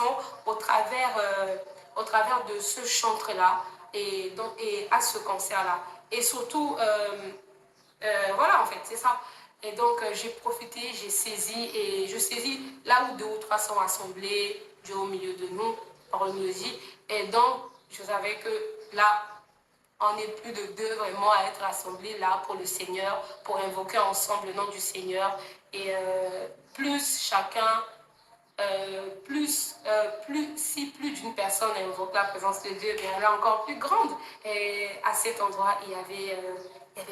façon au travers de ce chantre-là et à ce concert-là. Et surtout, voilà, en fait, c'est ça. Et donc, j'ai profité, j'ai saisi, et je saisis là où 2 ou 3 sont assemblés, Dieu au milieu de nous, parole nous dit. Et donc, je savais que là, on n'est plus de 2 vraiment à être assemblés là pour le Seigneur, pour invoquer ensemble le nom du Seigneur. Et plus chacun si plus d'une personne invoque la présence de Dieu, bien elle est encore plus grande. Et à cet endroit, il y avait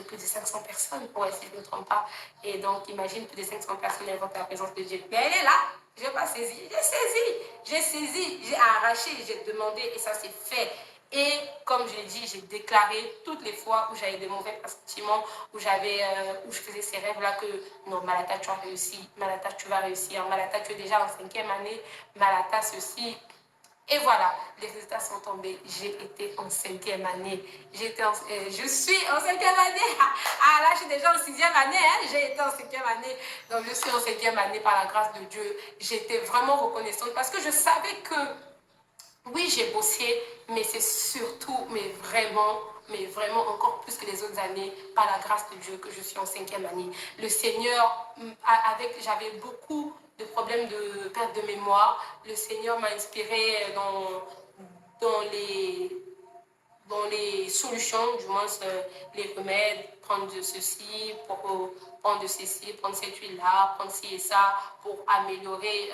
plus de 500 personnes, ouais, si je ne me trompe pas. Et donc, imagine, plus de 500 personnes invoquent la présence de Dieu. Mais elle est là, je n'ai pas saisi, j'ai saisi, j'ai arraché, j'ai demandé, et ça s'est fait. Et comme je l'ai dit, j'ai déclaré toutes les fois où j'avais des mauvais sentiments, où je faisais ces rêves-là que non, Malata, tu as réussi, Malata, tu vas réussir, Malata, tu es déjà en 5e année, Malata, ceci. Et voilà, les résultats sont tombés. J'ai été en 5e année. Je suis en 5e année. Ah là, je suis déjà en 6e année. Hein. J'ai été en 5e année. Donc, je suis en 5e année par la grâce de Dieu. J'étais vraiment reconnaissante parce que je savais que oui, j'ai bossé, mais c'est surtout, mais vraiment encore plus que les autres années, par la grâce de Dieu que je suis en 5e année. Le Seigneur, j'avais beaucoup de problèmes de perte de mémoire. Le Seigneur m'a inspiré dans les solutions, du moins les remèdes, prendre de ceci, prendre de ceci, prendre cette huile-là, prendre ci et ça, pour améliorer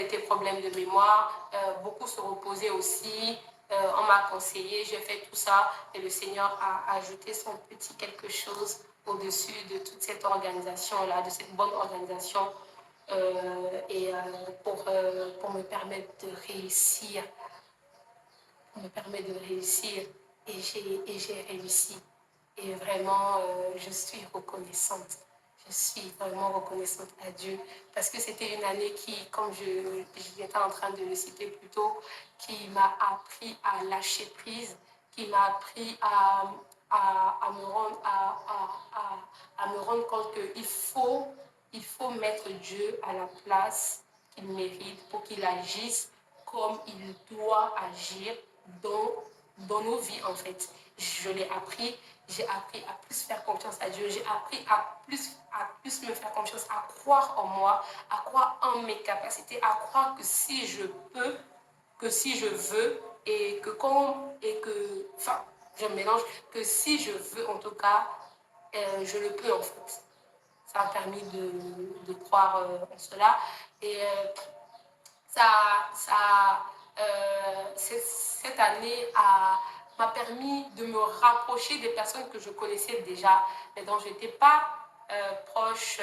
tes problèmes de mémoire, beaucoup se reposer aussi. On m'a conseillé, j'ai fait tout ça et le Seigneur a ajouté son petit quelque chose au-dessus de toute cette organisation-là, de cette bonne organisation pour me permettre de réussir, et j'ai réussi. Et vraiment, je suis reconnaissante. Je suis vraiment reconnaissante à Dieu parce que c'était une année qui, comme j'étais en train de le citer plus tôt, qui m'a appris à lâcher prise, qui m'a appris à me rendre compte qu'il faut mettre Dieu à la place qu'il mérite pour qu'il agisse comme il doit agir dans nos vies en fait. Je l'ai appris, j'ai appris à plus faire confiance à Dieu, j'ai appris à plus me faire confiance, à croire en moi, à croire en mes capacités, à croire que si je peux, que si je veux, enfin, je mélange, que si je veux en tout cas, je le peux en fait. Ça m'a permis de croire en cela. Et cette année m'a permis de me rapprocher des personnes que je connaissais déjà, mais dont je n'étais pas proche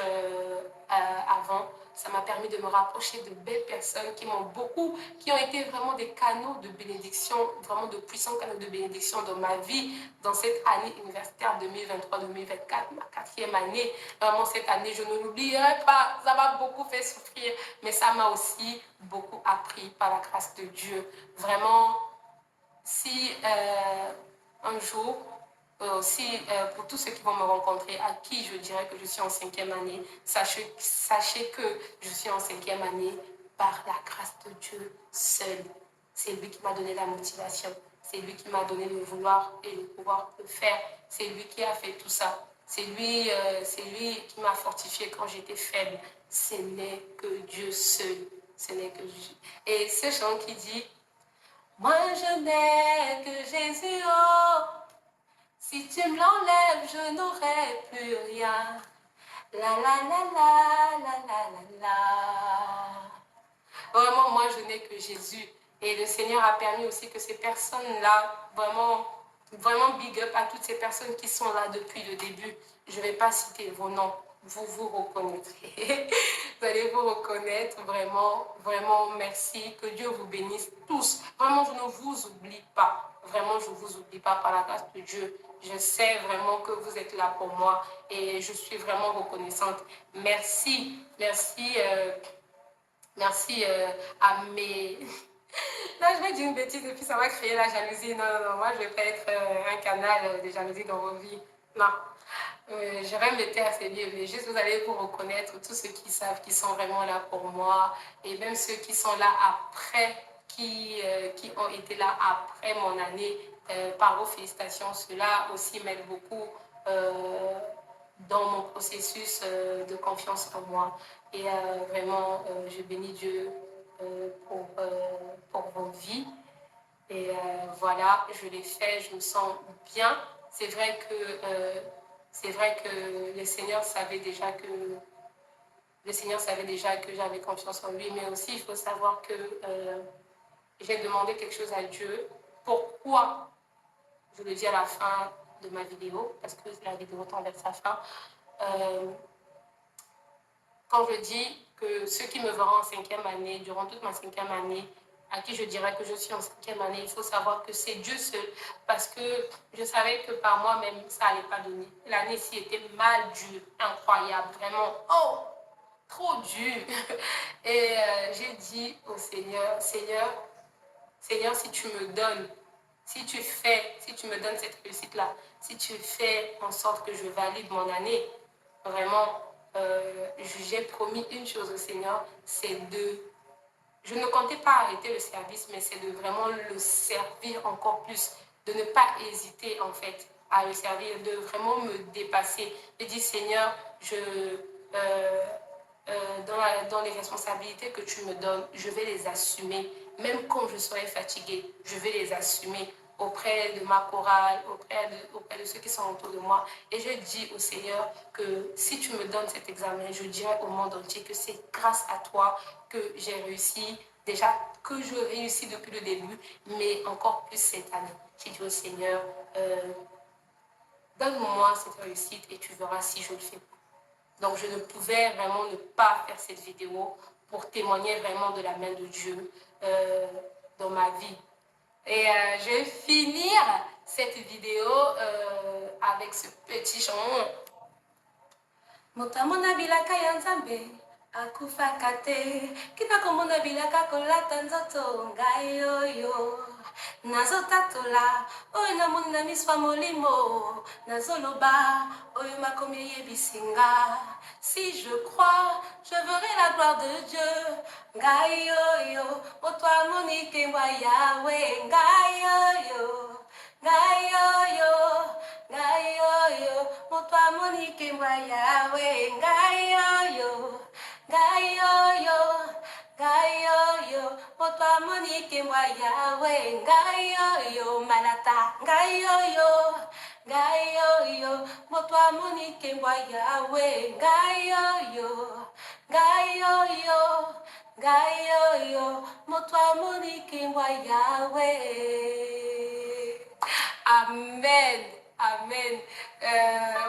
avant. Ça m'a permis de me rapprocher de belles personnes qui ont été vraiment des canaux de bénédiction, vraiment de puissants canaux de bénédiction dans ma vie, dans cette année universitaire 2023-2024, ma 4e année. Vraiment, cette année, je ne l'oublierai pas. Ça m'a beaucoup fait souffrir, mais ça m'a aussi beaucoup appris par la grâce de Dieu. Vraiment, si un jour, pour tous ceux qui vont me rencontrer, à qui je dirais que je suis en 5e année, sachez que je suis en 5e année par la grâce de Dieu seul. C'est lui qui m'a donné la motivation. C'est lui qui m'a donné le vouloir et le pouvoir de faire. C'est lui qui a fait tout ça. C'est lui qui m'a fortifié quand j'étais faible. Ce n'est que Dieu seul. Ce n'est que Dieu. Et ce chant qui dit moi je n'ai que Jésus, oh, si tu me l'enlèves, je n'aurai plus rien. La la la la la la la la. Vraiment, moi je n'ai que Jésus. Et le Seigneur a permis aussi que ces personnes-là, vraiment, vraiment big up à toutes ces personnes qui sont là depuis le début. Je ne vais pas citer vos noms. Vous vous reconnaîtrez. Vous allez vous reconnaître. Vraiment, vraiment, merci. Que Dieu vous bénisse tous. Vraiment, je ne vous oublie pas. Vraiment, je ne vous oublie pas par la grâce de Dieu. Je sais vraiment que vous êtes là pour moi et je suis vraiment reconnaissante. Merci. Merci à mes... Là, je vais dire une bêtise et puis ça va créer la jalousie. Non, moi, je ne vais pas être un canal de jalousie dans vos vies. Non. Je vais me taire, c'est mieux, mais juste vous allez vous reconnaître, tous ceux qui savent, qui sont vraiment là pour moi, et même ceux qui sont là après, qui ont été là après mon année, par vos félicitations, cela aussi m'aide beaucoup dans mon processus de confiance en moi. Et vraiment, je bénis Dieu pour vos vies. Et voilà, je l'ai fait, je me sens bien. C'est vrai que le Seigneur savait déjà que j'avais confiance en lui, mais aussi il faut savoir que j'ai demandé quelque chose à Dieu. Pourquoi? Je le dis à la fin de ma vidéo, parce que la vidéo tend vers sa fin. Quand je dis que ceux qui me verront en 5e année, durant toute ma 5e année, à qui je dirais que je suis en 5e année, il faut savoir que c'est Dieu seul, parce que je savais que par moi-même, ça n'allait pas donner. L'année-ci était mal dure, incroyable, vraiment, oh, trop dur. Et j'ai dit au Seigneur, Seigneur, si tu me donnes, si tu me donnes cette réussite-là, si tu fais en sorte que je valide mon année, vraiment, j'ai promis une chose au Seigneur, c'est je ne comptais pas arrêter le service, mais c'est de vraiment le servir encore plus, de ne pas hésiter en fait à le servir, de vraiment me dépasser. Je dis Seigneur, dans les responsabilités que tu me donnes, je vais les assumer, même quand je serai fatiguée, je vais les assumer auprès de ma chorale, auprès de ceux qui sont autour de moi. Et je dis au Seigneur que si tu me donnes cet examen, je dirai au monde entier que c'est grâce à toi que j'ai réussi, déjà que je réussis depuis le début, mais encore plus cette année. J'ai dit au Seigneur, donne-moi cette réussite et tu verras si je le fais. Donc je ne pouvais vraiment ne pas faire cette vidéo pour témoigner vraiment de la main de Dieu dans ma vie. Et je vais finir cette vidéo avec ce petit chant. Motamona bilaka ya nzambe akufaka te kitakomona bilaka kolata nzoto ngai oyo nazotatola oyo namoni na miso ya molimo nazoloba oyo makomi eyebisinga si je crois je verrai la gloire de Dieu ngai oyo moto amoni nkembo ya Yawe ngai oyo ngai oyo ngai oyo moto amoni nkembo ya Yawe ngai oyo ngai oyo ngai oyo moto amoni nkembo ya Yawe ngai oyo malata ngai oyo ngai oyo moto amoni nkembo ya Yawe ngai oyo ngai oyo ngai oyo moto amoni nkembo ya Yawe. Amen, amen.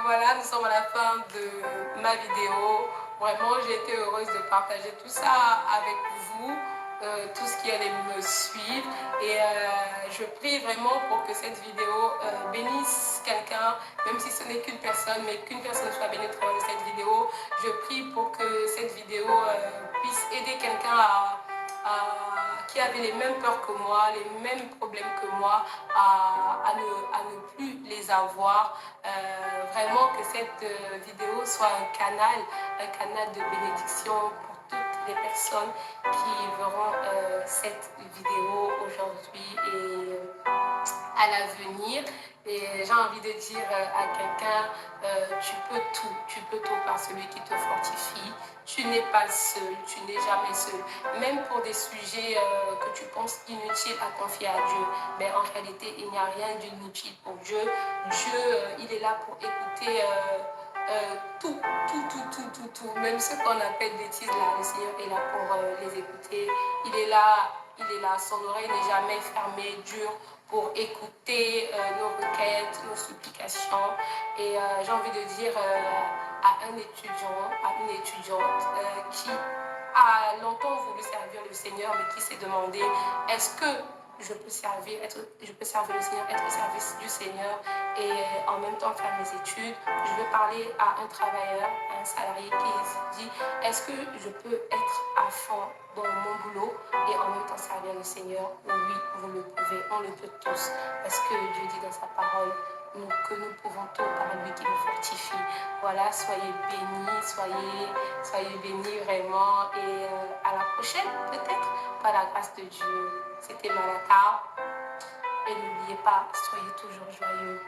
Voilà, nous sommes à la fin de ma vidéo. Vraiment, j'ai été heureuse de partager tout ça avec vous, tous qui allez me suivre. Et je prie vraiment pour que cette vidéo bénisse quelqu'un, même si ce n'est qu'une personne, mais qu'une personne soit bénie au travers de cette vidéo. Je prie pour que cette vidéo puisse aider quelqu'un qui avait les mêmes peurs que moi, les mêmes problèmes que moi, à ne plus les avoir. Vraiment que cette vidéo soit un canal de bénédiction pour toutes les personnes qui verront cette vidéo aujourd'hui et à l'avenir. Et j'ai envie de dire à quelqu'un, tu peux tout par celui qui te fortifie. Tu n'es pas seul, tu n'es jamais seul. Même pour des sujets que tu penses inutiles à confier à Dieu, mais en réalité, il n'y a rien d'inutile pour Dieu. Dieu, il est là pour écouter tout. Même ce qu'on appelle bêtises, là, le Seigneur est là pour les écouter. Il est là, son oreille n'est jamais fermée, dure, pour écouter nos requêtes, nos supplications. Et j'ai envie de dire à un étudiant, à une étudiante qui a longtemps voulu servir le Seigneur, mais qui s'est demandé, est-ce que je peux servir le Seigneur, être au service du Seigneur et en même temps faire mes études. Je veux parler à un travailleur, à un salarié qui se dit, est-ce que je peux être à fond dans mon boulot et en même temps servir le Seigneur? Oui, vous le pouvez, on le peut tous, parce que Dieu dit dans sa parole, que nous pouvons tout par lui qui nous fortifie. Voilà, soyez bénis, soyez bénis vraiment. Et à la prochaine, peut-être, par la grâce de Dieu. C'était Malata. Et n'oubliez pas, soyez toujours joyeux.